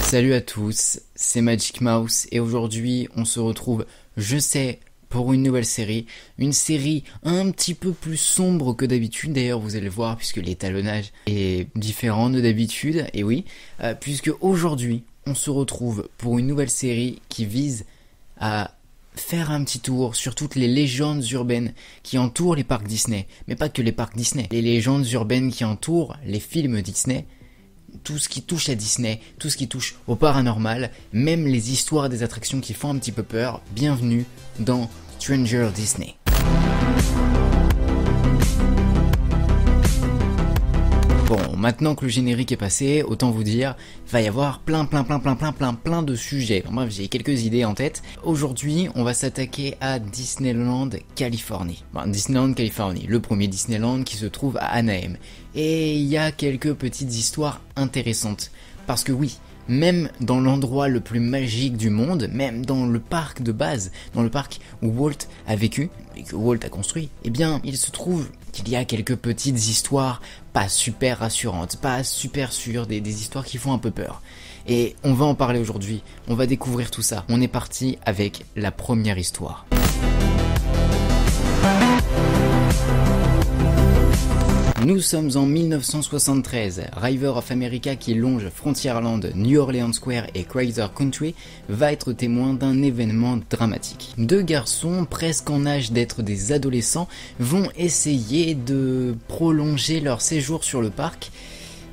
Salut à tous, c'est Magic Mouse et aujourd'hui on se retrouve, je sais, pour une nouvelle série. Une série un petit peu plus sombre que d'habitude, d'ailleurs vous allez le voir puisque l'étalonnage est différent de d'habitude, et oui, puisque aujourd'hui on se retrouve pour une nouvelle série qui vise à faire un petit tour sur toutes les légendes urbaines qui entourent les parcs Disney, mais pas que les parcs Disney, les légendes urbaines qui entourent les films Disney, tout ce qui touche à Disney, tout ce qui touche au paranormal, même les histoires des attractions qui font un petit peu peur. Bienvenue dans Stranger Disney. Bon, maintenant que le générique est passé, autant vous dire, il va y avoir plein de sujets. Bref, j'ai quelques idées en tête. Aujourd'hui, on va s'attaquer à Disneyland Californie. Bon, Disneyland Californie, le premier Disneyland qui se trouve à Anaheim. Et il y a quelques petites histoires intéressantes. Parce que oui, même dans l'endroit le plus magique du monde, même dans le parc de base, dans le parc où Walt a vécu, et que Walt a construit, eh bien, il se trouve qu'il y a quelques petites histoires pas super rassurantes, pas super sûres, des histoires qui font un peu peur. Et on va en parler aujourd'hui, on va découvrir tout ça. On est parti avec la première histoire. Nous sommes en 1973, River of America qui longe Frontierland, New Orleans Square et Chrysler Country va être témoin d'un événement dramatique. Deux garçons, presque en âge d'être des adolescents, vont essayer de prolonger leur séjour sur le parc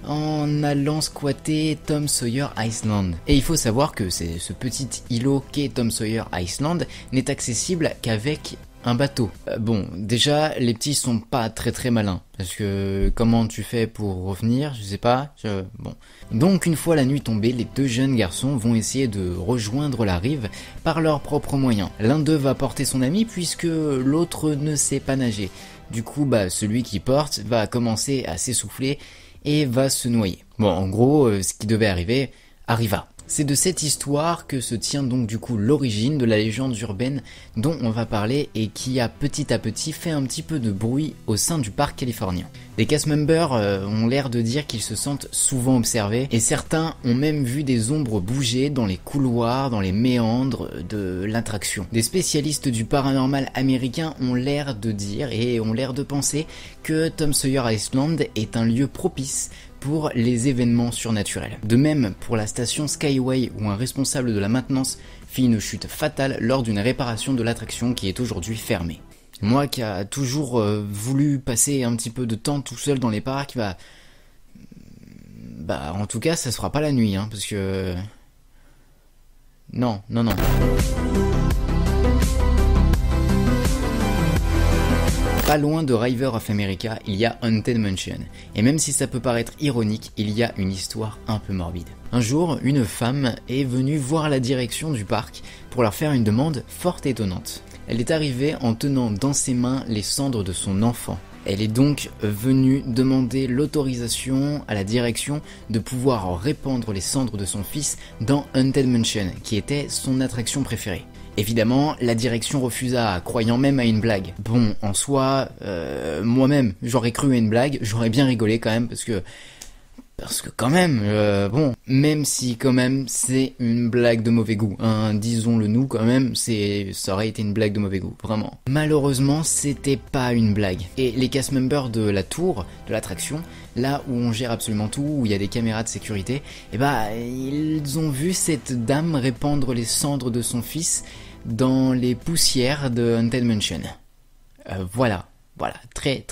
en allant squatter Tom Sawyer Island. Et il faut savoir que ce petit îlot qu'est Tom Sawyer Island n'est accessible qu'avec un bateau. Bon, déjà, les petits sont pas très malins. Parce que comment tu fais pour revenir, je sais pas. Bon. Donc une fois la nuit tombée, les deux jeunes garçons vont essayer de rejoindre la rive par leurs propres moyens. L'un d'eux va porter son ami puisque l'autre ne sait pas nager. Du coup, celui qui porte va commencer à s'essouffler et va se noyer. Bon, en gros, ce qui devait arriver, arriva. C'est de cette histoire que se tient donc du coup l'origine de la légende urbaine dont on va parler et qui a petit à petit fait un petit peu de bruit au sein du parc californien. Les cast members ont l'air de dire qu'ils se sentent souvent observés et certains ont même vu des ombres bouger dans les couloirs, dans les méandres de l'attraction. Des spécialistes du paranormal américain ont l'air de dire et ont l'air de penser que Tom Sawyer Island est un lieu propice pour les événements surnaturels. De même pour la station Skyway où un responsable de la maintenance fit une chute fatale lors d'une réparation de l'attraction qui est aujourd'hui fermée. Moi qui a toujours voulu passer un petit peu de temps tout seul dans les parcs, en tout cas ça se fera pas la nuit, parce que... Non. Pas loin de River of America, il y a Haunted Mansion. Et même si ça peut paraître ironique, il y a une histoire un peu morbide. Un jour, une femme est venue voir la direction du parc pour leur faire une demande fort étonnante. Elle est arrivée en tenant dans ses mains les cendres de son enfant. Elle est donc venue demander l'autorisation à la direction de pouvoir répandre les cendres de son fils dans Haunted Mansion, qui était son attraction préférée. Évidemment, la direction refusa, croyant même à une blague. Bon, en soi, moi-même, j'aurais cru à une blague, j'aurais bien rigolé quand même, parce que quand même, même si quand même c'est une blague de mauvais goût, disons-le nous quand même, ça aurait été une blague de mauvais goût, vraiment. Malheureusement, c'était pas une blague. Et les cast members de la tour, de l'attraction, là où on gère absolument tout, où il y a des caméras de sécurité, ils ont vu cette dame répandre les cendres de son fils dans les poussières de Haunted Mansion. Voilà, très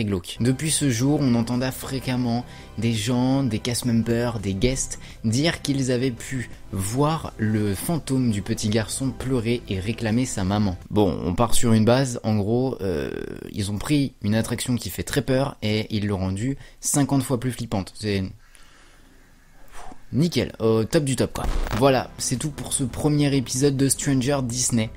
glauque. Depuis ce jour, on entenda fréquemment des gens, des cast members, des guests dire qu'ils avaient pu voir le fantôme du petit garçon pleurer et réclamer sa maman. Bon, on part sur une base, en gros, ils ont pris une attraction qui fait très peur et ils l'ont rendue 50 fois plus flippante. C'est... nickel, au top du top quoi. Voilà, c'est tout pour ce premier épisode de Stranger Disney.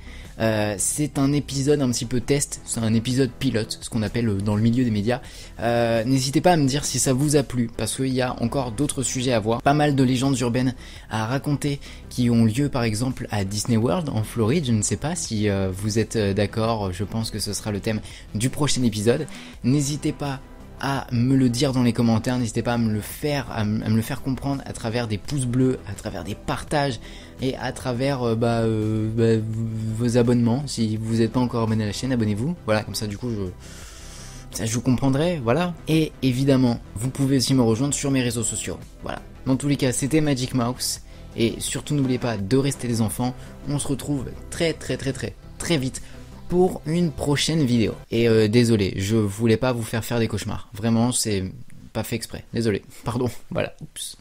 C'est un épisode un petit peu test, c'est un épisode pilote, ce qu'on appelle dans le milieu des médias. N'hésitez pas à me dire si ça vous a plu, parce qu'il y a encore d'autres sujets à voir. Pas mal de légendes urbaines à raconter qui ont lieu par exemple à Disney World en Floride. Je ne sais pas si vous êtes d'accord, je pense que ce sera le thème du prochain épisode. N'hésitez pas à me le dire dans les commentaires, n'hésitez pas à me le faire, à me le faire comprendre à travers des pouces bleus, à travers des partages et à travers vos abonnements. Si vous n'êtes pas encore abonné à la chaîne, abonnez-vous. Voilà, comme ça du coup je vous comprendrai, voilà. Et évidemment, vous pouvez aussi me rejoindre sur mes réseaux sociaux. Voilà. Dans tous les cas, c'était Magic Mouse. Et surtout n'oubliez pas de rester des enfants. On se retrouve très vite pour une prochaine vidéo. Et désolé, je voulais pas vous faire des cauchemars. Vraiment, c'est pas fait exprès. Désolé. Pardon. Voilà. Oups.